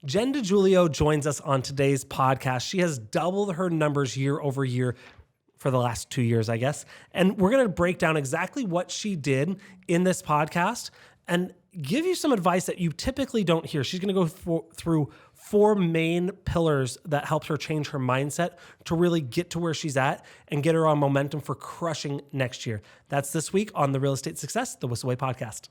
Jen DiJulio joins us on today's podcast. She has doubled her numbers year over year for the last 2 years, I guess. And we're going to break down exactly what she did in this podcast and give you some advice that you typically don't hear. She's going to go through 4 main pillars that helped her change her mindset to really get to where she's at and get her on momentum for crushing next year. That's this week on the Real Estate Success, the Whissel Way podcast.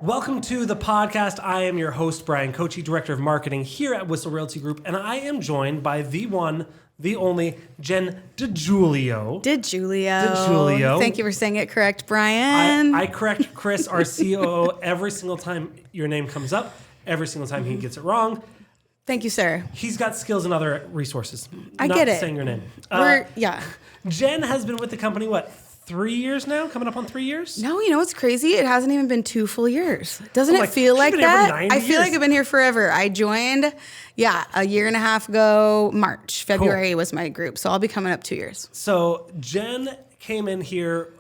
Welcome to the podcast. I am your host, Bryan, Co-Chief Director of Marketing here at Whissel Realty Group, and I am joined by the one, the only Jen DiJulio. DiJulio. Thank you for saying it correct, Bryan. I correct Chris, our COO, every single time your name comes up, every single time he gets it wrong. Thank you, sir. He's got skills and other resources. I get it. Not saying your name. Jen has been with the company, 3 years now? Coming up on 3 years? No, you know what's crazy? It hasn't even been 2 full years. Doesn't it feel like that? I feel like I've been here forever. I joined, a year and a half ago, March. February was my group. So I'll be coming up 2 years. So Jen came in here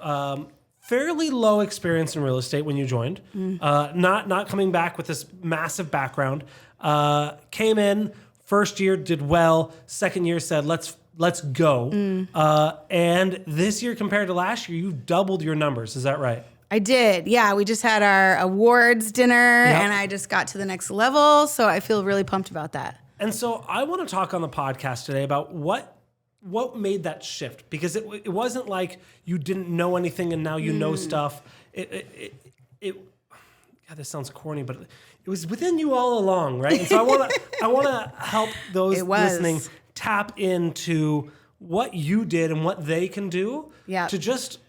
fairly low experience in real estate when you joined. Not coming back with this massive background. Came in, first year, did well. Second year said, let's go. And this year compared to last year, you've doubled your numbers. Is that right? I did. Yeah, we just had our awards dinner and I just got to the next level. So I feel really pumped about that. And so I want to talk on the podcast today about what made that shift, because it wasn't like you didn't know anything and now you know stuff. God, this sounds corny, but it was within you all along, right? And so I want to help those listening tap into what you did and what they can do to just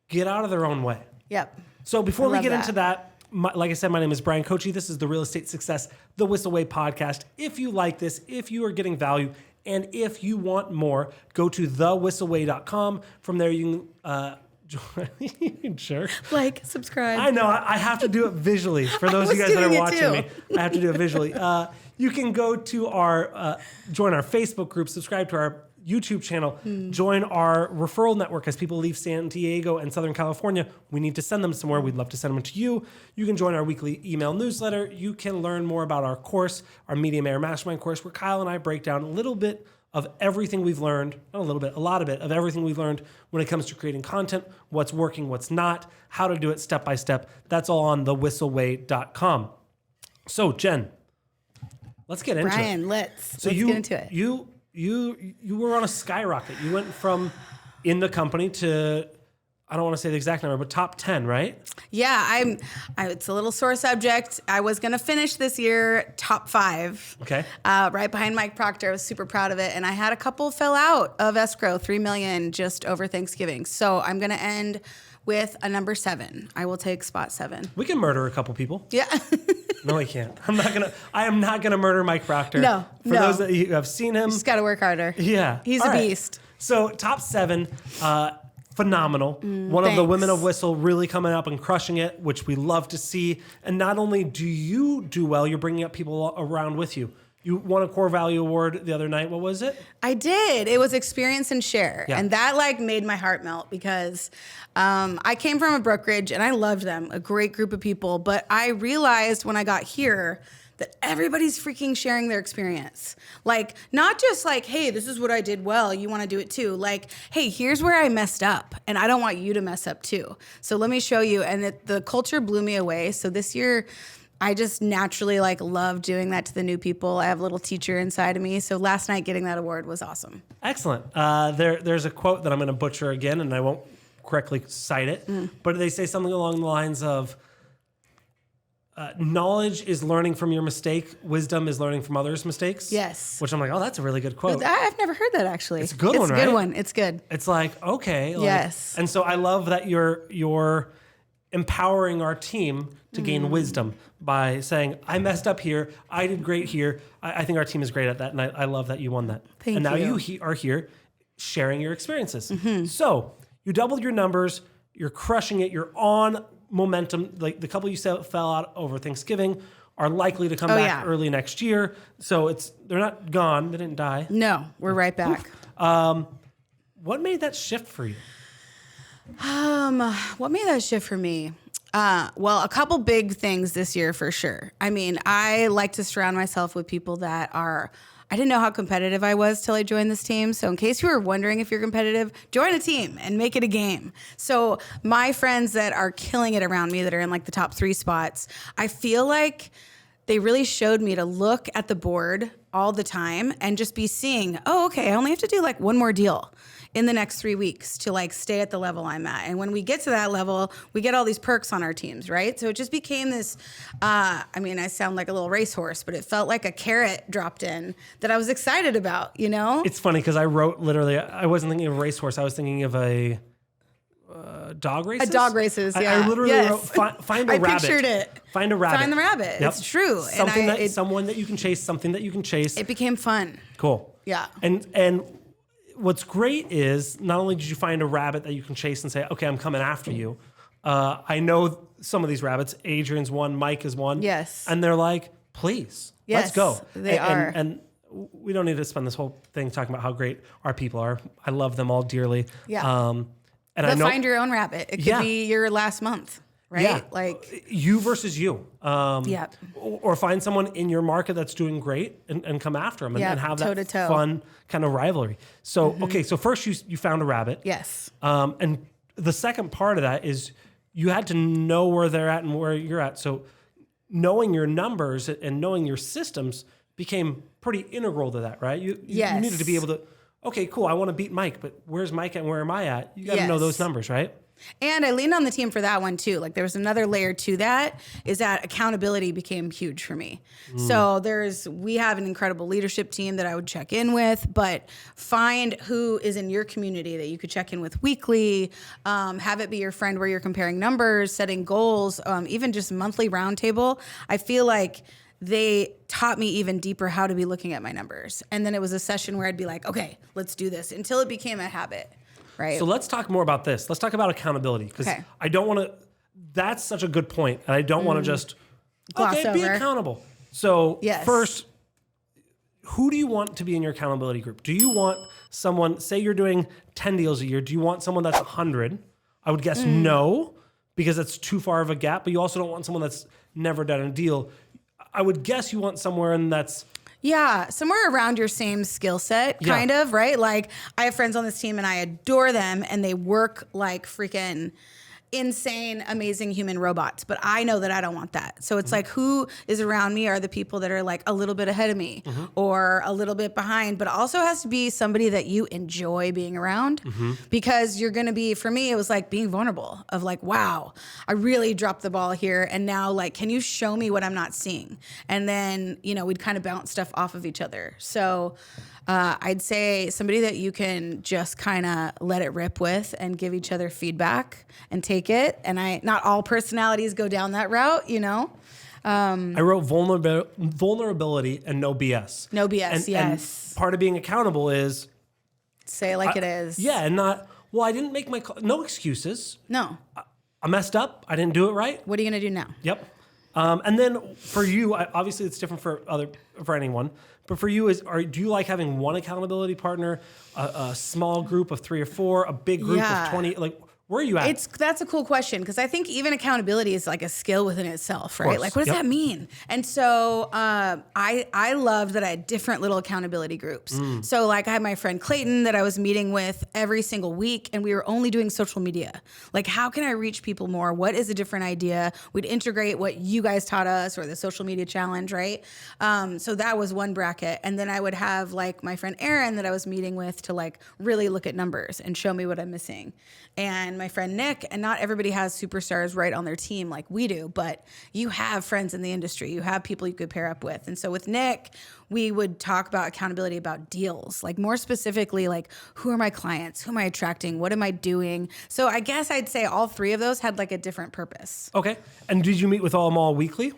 get out of their own way. Yep. So before we get into that, like I said, my name is Bryan Kochi. This is the Real Estate Success, the Whissel Way podcast. If you like this, if you are getting value, and if you want more, go to thewhisselway.com. From there, you can join. Jerk. Like, subscribe. I know. I have to do it visually. For those of you guys that are watching me, I have to do it visually. You can go to join our Facebook group, subscribe to our YouTube channel, join our referral network. As people leave San Diego and Southern California, we need to send them somewhere. We'd love to send them to you. You can join our weekly email newsletter. You can learn more about our course, our Media Mayor Mastermind course, where Kyle and I break down a little bit of everything we've learned, not a little bit, a lot of it, of everything we've learned when it comes to creating content, what's working, what's not, how to do it step by step. That's all on thewhisselway.com. So, Jen, let's get into it. Bryan, let's get into it. You were on a skyrocket. You went from in the company to, I don't want to say the exact number, but top 10, right? Yeah, it's a little sore subject. I was going to finish this year top 5. Okay. Right behind Mike Proctor. I was super proud of it. And I had a couple fell out of escrow, $3 million just over Thanksgiving. So I'm going to end with a number 7. I will take spot 7. We can murder a couple people. Yeah. No, I can't. I am not gonna murder Mike Proctor. No. For those that you have seen him. Just got to work harder. Yeah. He's a beast. So top 7, phenomenal. One of the women of Whissel really coming up and crushing it, which we love to see. And not only do you do well, you're bringing up people around with you. You won a core value award the other night. What was it? I did. It was experience and share. Yeah. And that made my heart melt because I came from a brokerage and I loved them, a great group of people. But I realized when I got here that everybody's freaking sharing their experience. Not just hey, this is what I did well, you want to do it too. Hey, here's where I messed up and I don't want you to mess up too. So let me show you. And the culture blew me away. So this year, I just naturally love doing that to the new people. I have a little teacher inside of me. So last night getting that award was awesome. Excellent. There's a quote that I'm going to butcher again, and I won't correctly cite it, but they say something along the lines of, knowledge is learning from your mistake. Wisdom is learning from others' mistakes. Yes. Which I'm like, oh, that's a really good quote. I've never heard that actually. It's a good one, right? It's a good one. It's good. It's okay. Yes. And so I love that you're empowering our team to gain wisdom by saying, I messed up here. I did great here. I think our team is great at that. And I love that you won that. Thank you. And now you are here sharing your experiences. So you doubled your numbers. You're crushing it. You're on momentum. The couple you said fell out over Thanksgiving are likely to come back early next year. So they're not gone. They didn't die. No, we're right back. What made that shift for you? What made that shift for me? Well, a couple big things this year for sure. I mean, I like to surround myself with people that are. I didn't know how competitive I was till I joined this team. So in case you were wondering if you're competitive, join a team and make it a game. So my friends that are killing it around me, that are in like the top 3 spots, I feel like they really showed me to look at the board all the time and just be seeing, oh, okay, I only have to do like one more deal in the next 3 weeks to like stay at the level I'm at. And when we get to that level, we get all these perks on our teams, right? So it just became this, I mean, I sound like a little racehorse, but it felt like a carrot dropped in that I was excited about, you know? It's funny because I wrote literally, I wasn't thinking of a racehorse. I was thinking of a dog races. A dog races, yeah. I literally wrote, find a rabbit. I pictured it. Find a rabbit. Find the rabbit. Yep. It's true. Someone that you can chase, something that you can chase. It became fun. Cool. Yeah. And what's great is not only did you find a rabbit that you can chase and say, okay, I'm coming after you. I know some of these rabbits. Adrian's one, Mike is one. Yes. And they're like, please, let's go. They are. And we don't need to spend this whole thing talking about how great our people are. I love them all dearly. Yeah. And but I know, find your own rabbit. It could be your last month, right? Yeah. Like you versus you. Yeah. Or find someone in your market that's doing great and come after them and have that toe-to-toe. fun kind of rivalry. So, okay, so first you found a rabbit. Yes. And the second part of that is you had to know where they're at and where you're at. So knowing your numbers and knowing your systems became pretty integral to that, right? You needed to be able to, okay, cool, I want to beat Mike, but where's Mike and where am I at? You got to know those numbers, right? And I leaned on the team for that one too. Like there was another layer to that, is that accountability became huge for me. So we have an incredible leadership team that I would check in with, but find who is in your community that you could check in with weekly, have it be your friend where you're comparing numbers, setting goals, even just monthly roundtable. I feel like they taught me even deeper how to be looking at my numbers. And then it was a session where I'd be like, okay, let's do this, until it became a habit. Right. So let's talk more about this. Let's talk about accountability, because I don't want to. That's such a good point, and I don't want to just gloss be over. accountable. So Yes. first, who do you want to be in your accountability group? Do you want someone? Say you're doing 10 deals a year. Do you want someone that's 100? I would guess no, because that's too far of a gap. But you also don't want someone that's never done a deal. I would guess you want somewhere in that's. Yeah, somewhere around your same skill set, kind of, right? Like, I have friends on this team and I adore them and they work like freaking insane, amazing human robots. But I know that I don't want that. So it's like, who is around me are the people that are like a little bit ahead of me or a little bit behind, but also has to be somebody that you enjoy being around, because you're going to be, for me, it was like being vulnerable of like, wow, I really dropped the ball here. And now like, can you show me what I'm not seeing? And then, we'd kind of bounce stuff off of each other. So I'd say somebody that you can just kind of let it rip with and give each other feedback and take it. And not all personalities go down that route, I wrote vulnerability and no BS. No BS, and, yes. And part of being accountable is say it like it is. Yeah, and not, I didn't make my call. No excuses. No. I messed up. I didn't do it right. What are you going to do now? Yep. And then for you, obviously it's different for anyone, but for you, do you like having one accountability partner, a small group of 3 or 4, a big group of 20? Like, where are you at? That's a cool question, because I think even accountability is like a skill within itself, right? Like, what does that mean? And so I loved that I had different little accountability groups. So like I had my friend Clayton that I was meeting with every single week, and we were only doing social media. Like, how can I reach people more? What is a different idea? We'd integrate what you guys taught us, or the social media challenge, right? So that was one bracket. And then I would have like my friend Aaron that I was meeting with to like really look at numbers and show me what I'm missing. And my friend Nick, and not everybody has superstars right on their team like we do, but you have friends in the industry. You have people you could pair up with. And so with Nick, we would talk about accountability about deals, like more specifically, like who are my clients? Who am I attracting? What am I doing? So I guess I'd say all 3 of those had like a different purpose. Okay. And did you meet with them all weekly?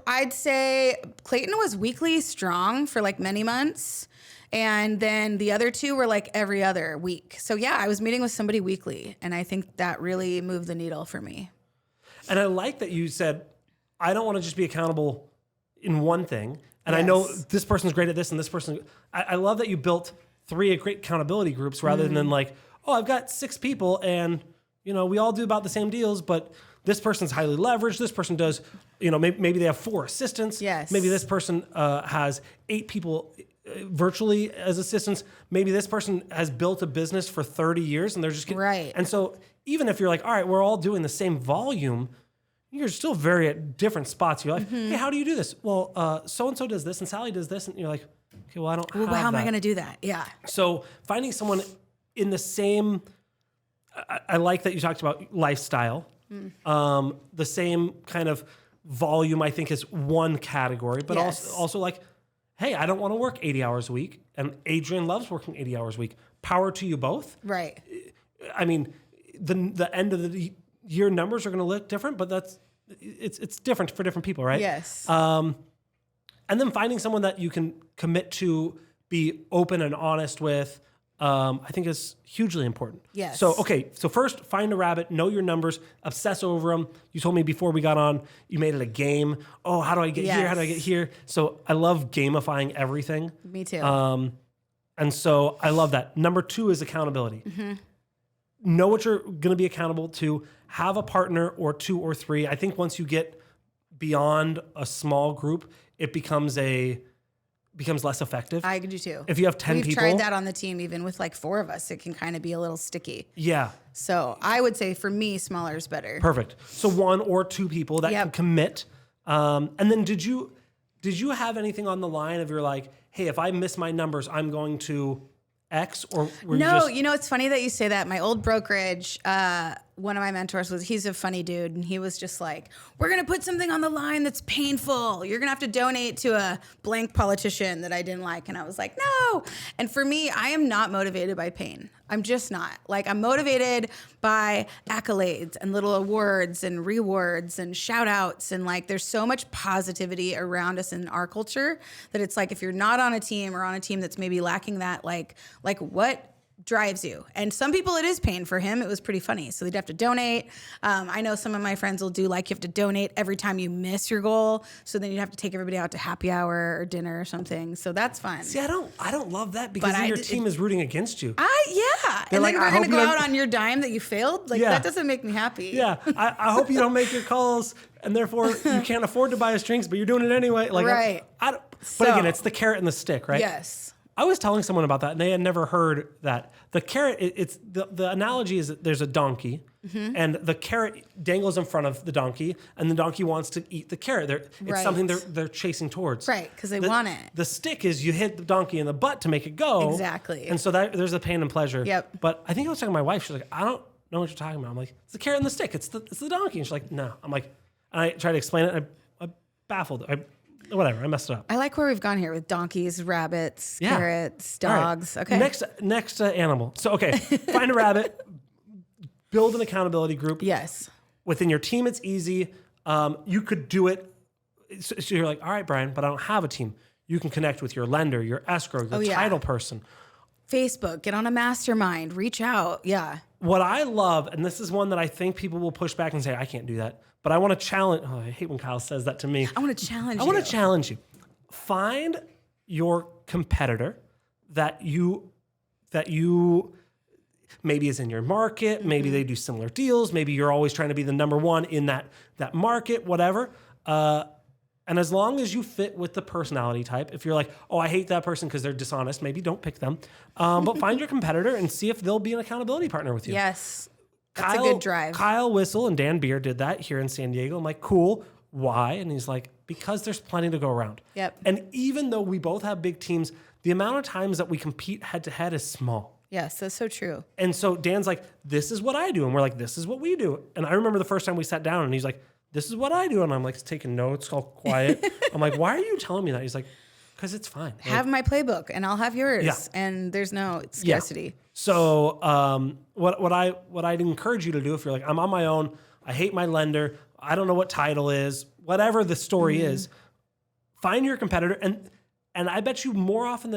I'd say Clayton was weekly strong for like many months. And then the other 2 were like every other week. So yeah, I was meeting with somebody weekly, and I think that really moved the needle for me. And I like that you said, I don't want to just be accountable in one thing. And I know this person's great at this and this person. I love that you built 3 great accountability groups rather than like, I've got 6 people and we all do about the same deals, but this person's highly leveraged. This person does, maybe they have 4 assistants. Yes. Maybe this person has 8 people virtually as assistants. Maybe this person has built a business for 30 years and they're just getting, right. And so even if you're like, all right, we're all doing the same volume, you're still very at different spots. You're like, hey, how do you do this? Well, so-and-so does this and Sally does this. And you're like, okay, well, I don't have how am I that. going to do that? Yeah. So finding someone in the same, I like that you talked about lifestyle. The same kind of volume, I think, is one category, but also like, hey, I don't want to work 80 hours a week. And Adrian loves working 80 hours a week. Power to you both. Right. I mean, the end of the year numbers are going to look different, but it's different for different people, right? Yes. And then finding someone that you can commit to, be open and honest with, I think is hugely important. Yes. So first find a rabbit, know your numbers, obsess over them. You told me before we got on, you made it a game. Oh, how do I get here? How do I get here? So I love gamifying everything. Me too. And so I love that. Number 2 is accountability. Know what you're going to be accountable to. Have a partner or 2 or 3. I think once you get beyond a small group, it becomes less effective. I do too. If you have 10 people. We've tried that on the team, even with like 4 of us, it can kind of be a little sticky. Yeah. So I would say for me, smaller is better. Perfect. So 1 or 2 people that can commit. And then did you have anything on the line of you're like, hey, if I miss my numbers, I'm going to X, or were you just... it's funny that you say that. My old brokerage, one of my mentors he's a funny dude, and he was just like, we're going to put something on the line that's painful. You're going to have to donate to a blank politician that I didn't like. And I was like, no. And for me, I am not motivated by pain. I'm just not. Like, I'm motivated by accolades and little awards and rewards and shout outs. And like, there's so much positivity around us in our culture that it's like, if you're not on a team or on a team that's maybe lacking that, like what drives you? And some people, it is pain. For him, it was pretty funny. So they'd have to donate. I know some of my friends will do like, you have to donate every time you miss your goal. So then you'd have to take everybody out to happy hour or dinner or something. So that's fun. See, I don't love that because then your team is rooting against you. Yeah. And like, then we're going to go out on your dime that you failed. Like, that doesn't make me happy. Yeah. I hope you don't make your calls and therefore you can't afford to buy us drinks, but you're doing it anyway. Like, right. But again, it's the carrot and the stick, right? Yes. I was telling someone about that, and they had never heard that. The carrot, it's the analogy is that there's a donkey, and the carrot dangles in front of the donkey, and the donkey wants to eat the carrot. It's something they're chasing towards. Right, because they want it. The stick is you hit the donkey in the butt to make it go. Exactly. And so there's the pain and pleasure. Yep. But I think I was talking to my wife. She's like, I don't know what you're talking about. I'm like, it's the carrot and the stick. It's the donkey. And she's like, no. I'm like, and I tried to explain it. I baffled. Whatever, I messed it up. I like where we've gone here with donkeys, rabbits, carrots, dogs. Right. Okay. Next animal. So, find a rabbit, build an accountability group. Yes. Within your team, it's easy. You could do it. So you're like, all right, Bryan, but I don't have a team. You can connect with your lender, your escrow, your title person. Facebook, get on a mastermind, reach out. Yeah. What I love, and this is one that I think people will push back and say, I can't do that. But I want to challenge. Oh, I hate when Kyle says that to me. I want to challenge you. I want to challenge you. Find your competitor that you maybe is in your market. Maybe they do similar deals. Maybe you're always trying to be the number one in that market, whatever. And as long as you fit with the personality type, if you're like, oh, I hate that person because they're dishonest, maybe don't pick them. But find your competitor and see if they'll be an accountability partner with you. Yes. That's a good drive. Kyle Whissel and Dan Beer did that here in San Diego. I'm like, cool. Why? And he's like, because there's plenty to go around. Yep. And even though we both have big teams, the amount of times that we compete head to head is small. Yes, that's so true. And so Dan's like, this is what I do. And we're like, this is what we do. And I remember the first time we sat down and he's like, this is what I do. And I'm like, taking notes, all quiet. I'm like, why are you telling me that? He's like, because it's fine. Have my playbook and I'll have yours. Yeah. And there's no scarcity. Yeah. So what I'd encourage you to do if you're like, I'm on my own, I hate my lender, I don't know what title is, whatever the story is, find your competitor. And I bet you more often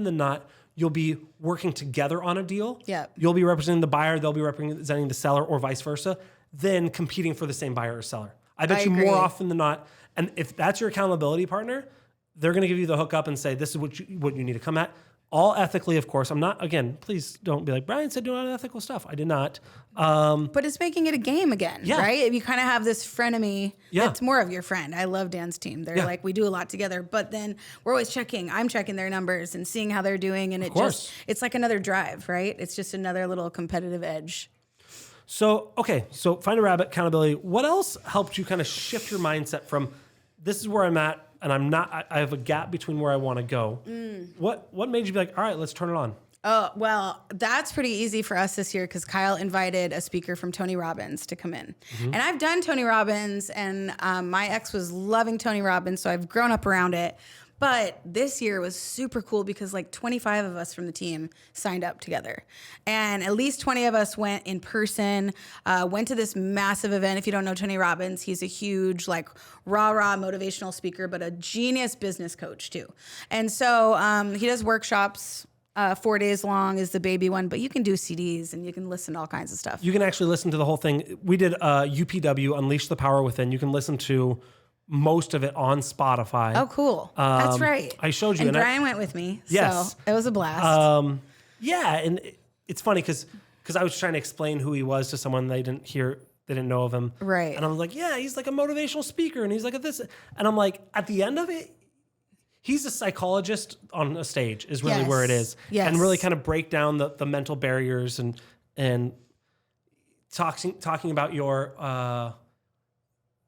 than not, you'll be working together on a deal. Yeah. You'll be representing the buyer, they'll be representing the seller, or vice versa, than competing for the same buyer or seller. I bet you more often than not. And if that's your accountability partner, they're going to give you the hookup and say, this is what you need to come at. all ethically, of course. I'm not, again, please don't be like, Bryan said do unethical stuff. I did not. But it's making it a game again, Yeah. right? If you kind of have this frenemy, Yeah. it's more of your friend. I love Dan's team. They're like, we do a lot together, but then we're always I'm checking their numbers and seeing how they're doing. And it's like another drive, right? It's just another little competitive edge. So, okay. So find a rabbit, accountability. What else helped you kind of shift your mindset from this is where I'm at and I have a gap between where I want to go. What made you be like, all right, let's turn it on? Oh, well, that's pretty easy for us this year because Kyle invited a speaker from Tony Robbins to come in. And I've done Tony Robbins, and my ex was loving Tony Robbins, so I've grown up around it. But this year was super cool because like 25 of us from the team signed up together. And at least 20 of us went in person, went to this massive event. If you don't know Tony Robbins, he's a huge like rah-rah motivational speaker, but a genius business coach too. And so he does workshops. 4 days long is the baby one, but you can do CDs and you can listen to all kinds of stuff. You can actually listen to the whole thing. We did UPW, Unleash the Power Within. You can listen to most of it on Spotify. Oh, cool. That's right. I showed you. And Bryan went with me. Yes. So it was a blast. Yeah, and it's funny because I was trying to explain who he was to someone they didn't know of him. Right. And I'm like, yeah, he's like a motivational speaker, and he's like this. And I'm like, at the end of it, he's a psychologist on a stage is really where it is. Yes. And really kind of break down the mental barriers and talking about your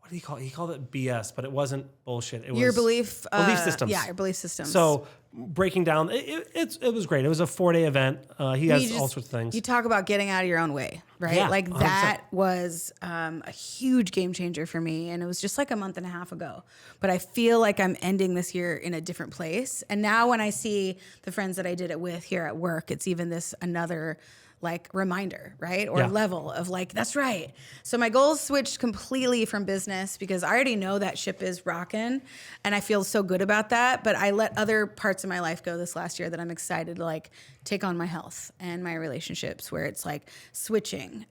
what do you call it? He called it BS, but it wasn't bullshit. It was your belief systems. Yeah, your belief systems. So breaking down, it was great. It was a 4-day event. He has all sorts of things. You talk about getting out of your own way, right? Yeah, like 100%. that was a huge game changer for me. And it was just like a month and a half ago. But I feel like I'm ending this year in a different place. And now when I see the friends that I did it with here at work, it's even this another like reminder, right? Or level of like, that's right. So my goals switched completely from business because I already know that ship is rocking and I feel so good about that. But I let other parts of my life go this last year that I'm excited to like take on my health and my relationships where it's like switching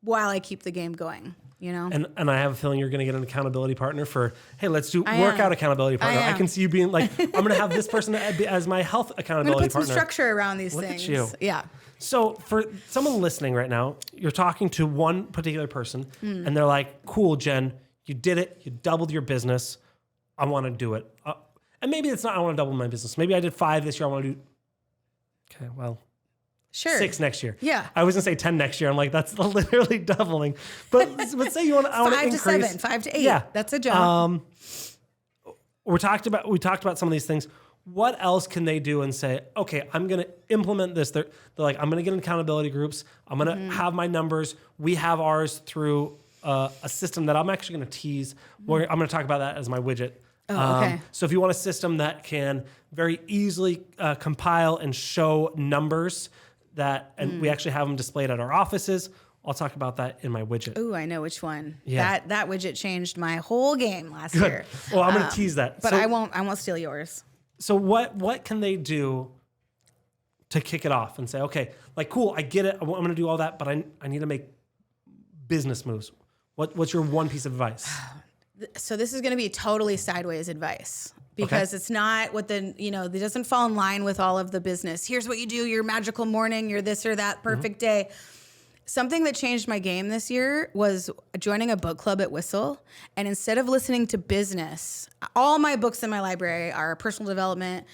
while I keep the game going. You know? And I have a feeling you're going to get an accountability partner for, hey, let's do workout accountability partner. I can see you being like, I'm going to have this person as my health accountability partner. I'm going to put some structure around these Look things. At you. Yeah. So for someone listening right now, you're talking to one particular person and they're like, cool, Jen, you did it. You doubled your business. I want to do it. And maybe it's not, I want to double my business. Maybe I did 5 this year. I want to do, okay, well, sure. 6 next year. Yeah. I was going to say 10 next year. I'm like, that's literally doubling. But say you want to, I want to increase. 5 to 7, 5 to 8. Yeah. That's a jump. We talked about some of these things. What else can they do and say, okay, I'm going to implement this. They're like, I'm going to get in accountability groups. I'm going to have my numbers. We have ours through a system that I'm actually going to tease. Where I'm going to talk about that as my widget. Oh, okay. So if you want a system that can very easily compile and show numbers and we actually have them displayed at our offices, I'll talk about that in my widget. Ooh, I know which one. Yeah. That widget changed my whole game last year. Well, I'm going to tease that. But so, I won't steal yours. So what can they do to kick it off and say, okay, like, cool, I get it. I'm going to do all that, but I need to make business moves. What's your one piece of advice? So this is going to be totally sideways advice because it's not what it doesn't fall in line with all of the business. Here's what you do, your magical morning, your this or that perfect day. Something that changed my game this year was joining a book club at Whissel. And instead of listening to business, all my books in my library are personal development,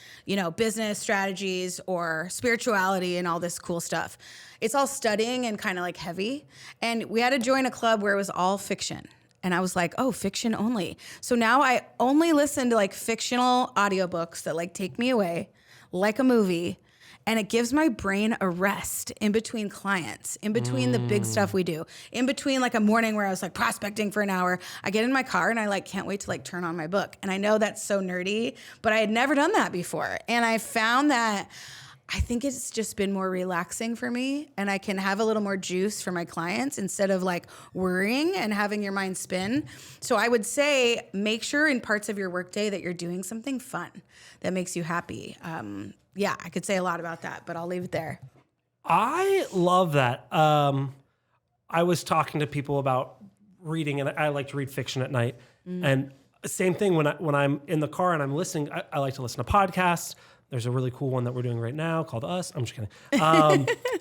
business strategies or spirituality and all this cool stuff. It's all studying and kind of like heavy. And we had to join a club where it was all fiction. And I was like, oh, fiction only. So now I only listen to like fictional audiobooks that like take me away, like a movie. And it gives my brain a rest in between clients, in between the big stuff we do, in between like a morning where I was like prospecting for an hour. I get in my car and I like can't wait to like turn on my book. And I know that's so nerdy, but I had never done that before. And I found that I think it's just been more relaxing for me and I can have a little more juice for my clients instead of like worrying and having your mind spin. So I would say make sure in parts of your workday that you're doing something fun that makes you happy. Yeah, I could say a lot about that, but I'll leave it there. I love that. I was talking to people about reading, and I like to read fiction at night. And same thing when I'm in the car and I'm listening. I like to listen to podcasts. There's a really cool one that we're doing right now called Us. I'm just kidding.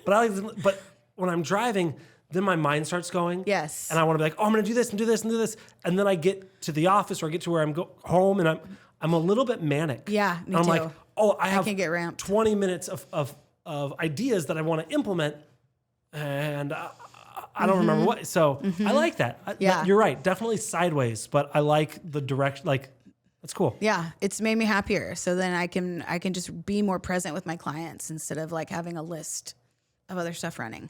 But when I'm driving, then my mind starts going. Yes. And I want to be like, oh, I'm going to do this and do this and do this. And then I get to the office or I get to where I'm home and I'm a little bit manic. Yeah, me and I'm too. like, oh, I have can get ramped. 20 minutes of ideas that I want to implement. And I don't remember what. So I like that. Yeah. You're right. Definitely sideways, but I like the direction. Like, that's cool. Yeah, it's made me happier. So then I can just be more present with my clients instead of like having a list of other stuff running.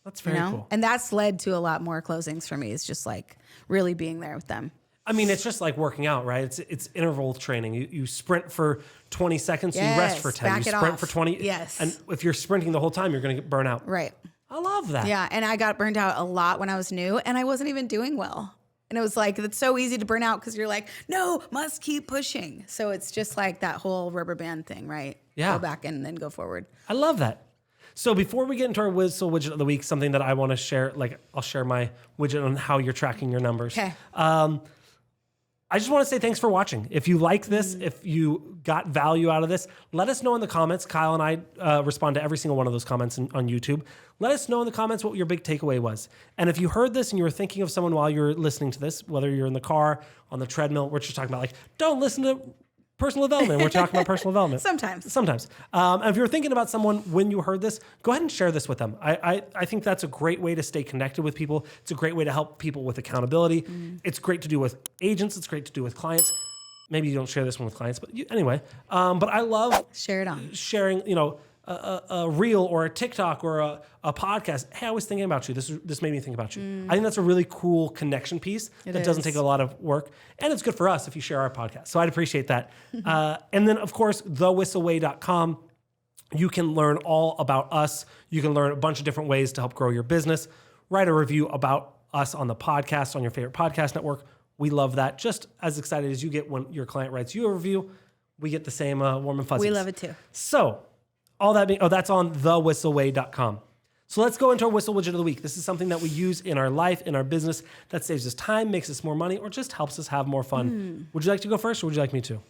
That's very cool. And that's led to a lot more closings for me. It's just like really being there with them. I mean, it's just like working out, right? It's interval training. You sprint for 20 seconds, you rest for 10. You sprint for 20. Yes. And if you're sprinting the whole time, you're going to get burnt out. Right. I love that. Yeah, and I got burned out a lot when I was new, and I wasn't even doing well. And it was like, it's so easy to burn out because you're like, no, must keep pushing. So it's just like that whole rubber band thing, right? Yeah. Go back and then go forward. I love that. So before we get into our Whissel widget of the week, something that I want to share, like I'll share my widget on how you're tracking your numbers. Okay. I just want to say thanks for watching. If you like this, if you got value out of this, let us know in the comments. Kyle and I respond to every single one of those comments on YouTube. Let us know in the comments what your big takeaway was. And if you heard this and you were thinking of someone while you're listening to this, whether you're in the car, on the treadmill, we're just talking about like, don't listen to personal development. We're talking about personal development. Sometimes. And if you're thinking about someone when you heard this, go ahead and share this with them. I think that's a great way to stay connected with people. It's a great way to help people with accountability. It's great to do with agents. It's great to do with clients. Maybe you don't share this one with clients, but anyway. But I love Share it on. sharing, a reel or a TikTok or a podcast. Hey, I was thinking about you. This made me think about you. I think that's a really cool connection piece that doesn't take a lot of work. And it's good for us if you share our podcast. So I'd appreciate that. And then, of course, thewhisselway.com. You can learn all about us. You can learn a bunch of different ways to help grow your business. Write a review about us on the podcast, on your favorite podcast network. We love that. Just as excited as you get when your client writes you a review, we get the same warm and fuzzies. We love it too. So, all that being, that's on thewhisselway.com. So let's go into our Whissel widget of the week. This is something that we use in our life, in our business, that saves us time, makes us more money, or just helps us have more fun. Would you like to go first, or would you like me to?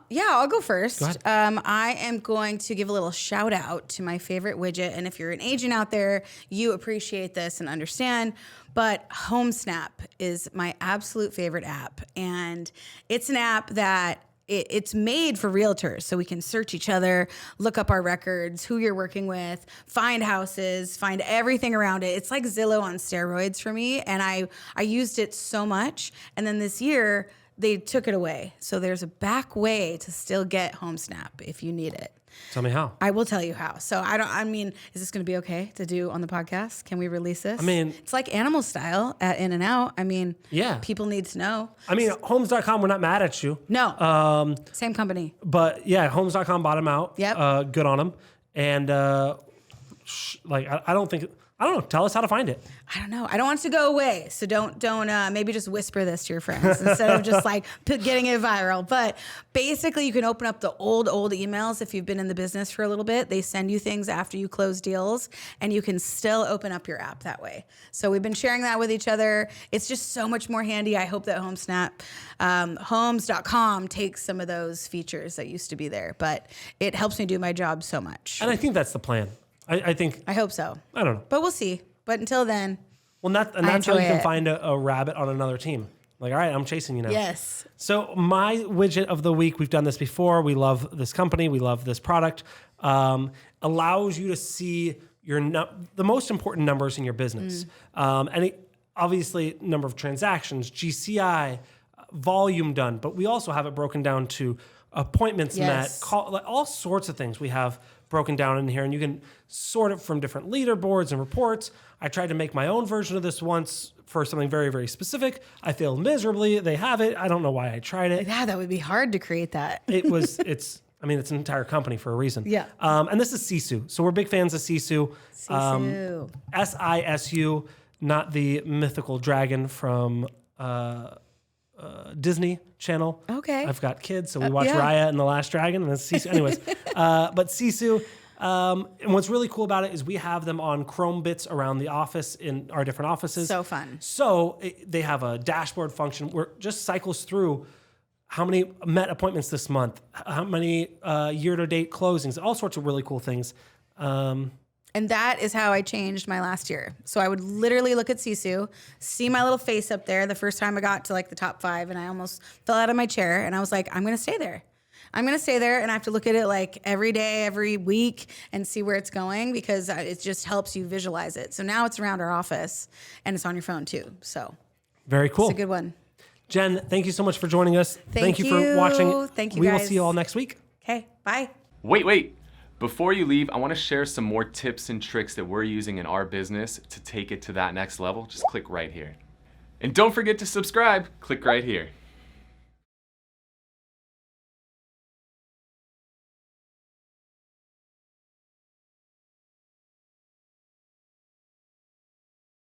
Yeah, I'll go first. Go ahead. I am going to give a little shout out to my favorite widget. And if you're an agent out there, you appreciate this and understand. But HomeSnap is my absolute favorite app. And it's an app that it's made for realtors, so we can search each other, look up our records, who you're working with, find houses, find everything around it. It's like Zillow on steroids for me, and I used it so much. And then this year, they took it away. So there's a back way to still get HomeSnap if you need it. Tell me how. I will tell you how. So is this going to be okay to do on the podcast? Can we release this? It's like animal style at In-N-Out. Yeah. People need to know. Homes.com, we're not mad at you. No. Same company. But yeah, homes.com bought them out. Yep. Good on them. And I don't know. Tell us how to find it. I don't know. I don't want it to go away. So don't maybe just whisper this to your friends instead of just like getting it viral. But basically you can open up the old emails if you've been in the business for a little bit. They send you things after you close deals and you can still open up your app that way. So we've been sharing that with each other. It's just so much more handy. I hope that homes.com takes some of those features that used to be there, but it helps me do my job so much. And I think that's the plan. I hope so. I don't know. But we'll see. But until then. Well, that's how you can find a rabbit on another team. Like, all right, I'm chasing you now. Yes. So my widget of the week, we've done this before. We love this company. We love this product. Allows you to see the most important numbers in your business. Obviously, number of transactions, GCI, volume done. But we also have it broken down to appointments met, all sorts of things we have broken down in here, and you can sort it from different leaderboards and reports. I tried to make my own version of this once for something very, very specific. I failed miserably. They have it. I don't know why I tried it. Yeah, that would be hard to create that. It's an entire company for a reason. Yeah. And this is Sisu. So we're big fans of Sisu. Sisu. SISU, not the mythical dragon from Disney Channel. Okay. I've got kids, so we watch Raya and the Last Dragon, and then Sisu. Anyways, but Sisu. And what's really cool about it is we have them on Chrome bits around the office in our different offices. So fun. So they have a dashboard function where it just cycles through how many met appointments this month, how many year-to-date closings, all sorts of really cool things. And that is how I changed my last year. So I would literally look at Sisu, see my little face up there the first time I got to like the top 5, and I almost fell out of my chair. And I was like, I'm going to stay there. I'm going to stay there, and I have to look at it like every day, every week, and see where it's going, because it just helps you visualize it. So now it's around our office, and it's on your phone too. So very cool. It's a good one. Jen, thank you so much for joining us. Thank you for watching. Thank you, We guys. will see you all next week. Okay, bye. Wait. Before you leave, I want to share some more tips and tricks that we're using in our business to take it to that next level. Just click right here. And don't forget to subscribe. Click right here.